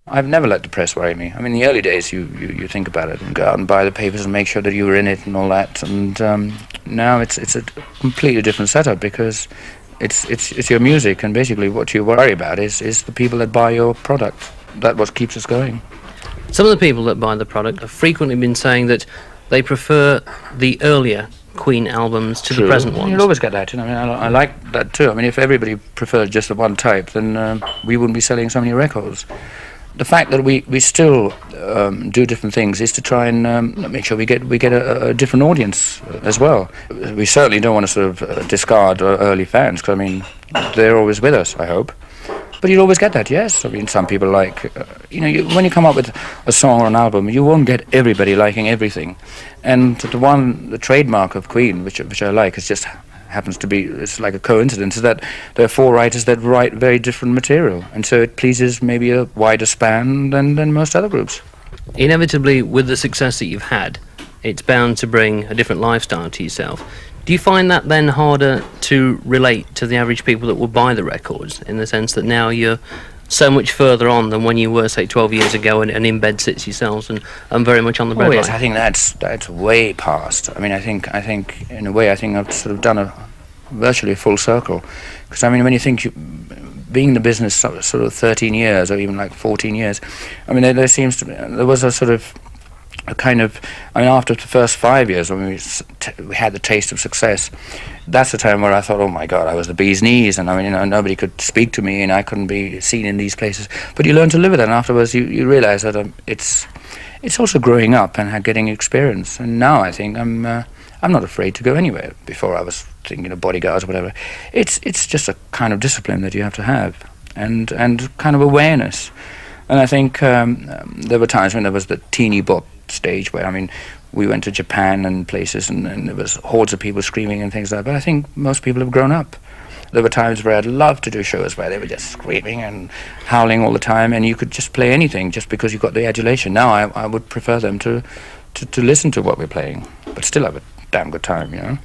I've never let the press worry me. I mean, in the early days, you think about it and go out and buy the papers and make sure that you were in it and all that. And now it's a completely different setup because it's your music, and basically what you worry about is the people that buy your product. That's what keeps us going. Some of the people that buy the product have frequently been saying that they prefer the earlier Queen albums to the present ones. You'll always get that. I mean, I like that too. I mean, if everybody preferred just the one type, then we wouldn't be selling so many records. The fact that we still do different things is to try and make sure we get a different audience as well. We certainly don't want to sort of discard early fans, because I mean, they're always with us, I hope. But you'll always get that, yes. I mean, some people like, when you come up with a song or an album, you won't get everybody liking everything. And the trademark of Queen, which I like, is just happens to be, it's like a coincidence, is that there are 4 writers that write very different material, and so it pleases maybe a wider span than most other groups. Inevitably, with the success that you've had, it's bound to bring a different lifestyle to yourself. Do you find that then harder to relate to the average people that will buy the records, in the sense that now you're so much further on than when you were, say, 12 years ago and in bed sits yourselves and very much on the breadline? Oh yes, I think that's way past. I mean, I think in a way, I think I've sort of done virtually a full circle. Because I mean, when you think being in the business sort of 13 years or even like 14 years, I mean, there was a sort of a kind of, I mean, after the first 5 years when we had the taste of success, that's the time where I thought, oh my God, I was the bee's knees, and I mean, nobody could speak to me and I couldn't be seen in these places. But you learn to live with it, and afterwards you realize that it's also growing up and getting experience. And now I think I'm not afraid to go anywhere. Before I was thinking of bodyguards or whatever. It's just a kind of discipline that you have to have, and kind of awareness. And I think there were times when there was the teeny bop stage where, I mean, we went to Japan and places and there was hordes of people screaming and things like that. But I think most people have grown up. There were times where I'd love to do shows where they were just screaming and howling all the time, and you could just play anything just because you got the adulation. Now I would prefer them to listen to what we're playing, but still have a damn good time,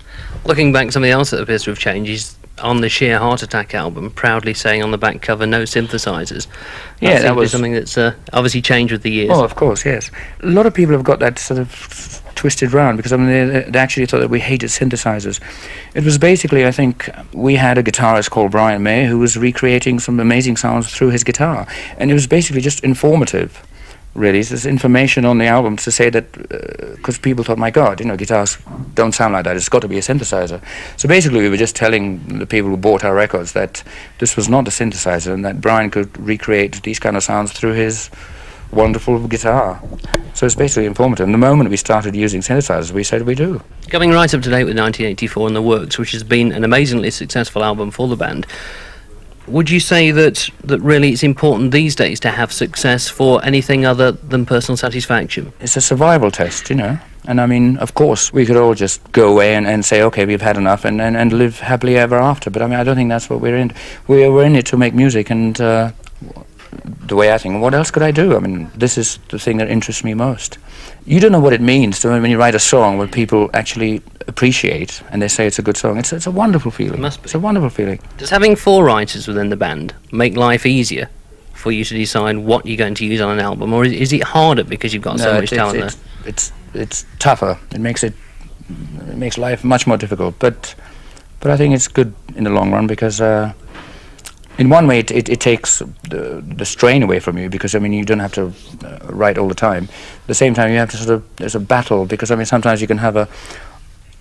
Looking back, something else that appears to have changed is on the Sheer Heart Attack album, proudly saying on the back cover, no synthesizers. That was something that's obviously changed with the years. Oh, of course, yes. A lot of people have got that sort of twisted round, because I mean, they actually thought that we hated synthesizers. It was basically, I think, we had a guitarist called Brian May who was recreating some amazing sounds through his guitar, and it was basically just informative. Really, there's information on the album to say that, because people thought, my God, guitars don't sound like that, it's got to be a synthesizer. So basically we were just telling the people who bought our records that this was not a synthesizer, and that Brian could recreate these kind of sounds through his wonderful guitar. So it's basically informative. And the moment we started using synthesizers, we said we do. Coming right up to date with 1984 and The Works, which has been an amazingly successful album for the band, would you say that really it's important these days to have success for anything other than personal satisfaction? It's a survival test, And I mean, of course, we could all just go away and say, okay, we've had enough, and live happily ever after. But I mean, I don't think that's what we're in. We're in it to make music, and the way I think, what else could I do? I mean, this is the thing that interests me most. You don't know what it means to, when you write a song where people actually appreciate and they say it's a good song. It's a wonderful feeling. It must be. It's a wonderful feeling. Does having 4 writers within the band make life easier for you to decide what you're going to use on an album, or is it harder because you've got so much talent there? It's tougher. It makes life much more difficult. But I think it's good in the long run, because in one way it takes the strain away from you, because I mean, you don't have to write all the time. At the same time, you have to there's a battle, because I mean, sometimes you can have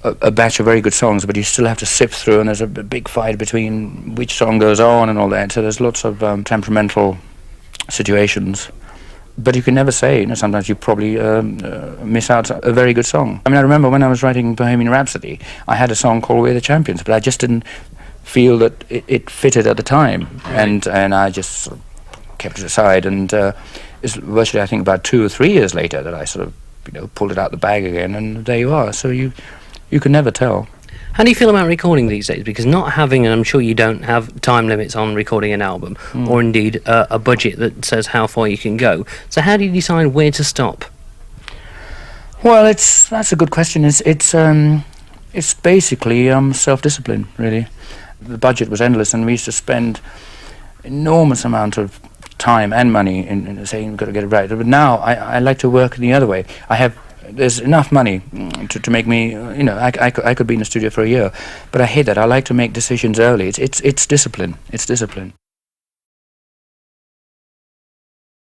a batch of very good songs, but you still have to sift through, and there's a big fight between which song goes on and all that. So there's lots of temperamental situations. But you can never say, sometimes you probably miss out a very good song. I mean, I remember when I was writing Bohemian Rhapsody, I had a song called We're the Champions, but I just didn't feel that it fitted at the time, and I just sort of kept it aside, and it's virtually, I think, about 2 or 3 years later that I sort of pulled it out the bag again, and there you are. So you can never tell. How do you feel about recording these days? Because not having, and I'm sure you don't have time limits on recording an album, or indeed a budget that says how far you can go. So how do you decide where to stop? Well, that's a good question. It's basically self-discipline, really. The budget was endless, and we used to spend enormous amount of time and money in saying you've got to get it right. But now I like to work the other way. There's enough money to make me, I could be in the studio for a year, but I hate that. I like to make decisions early. It's discipline. It's discipline.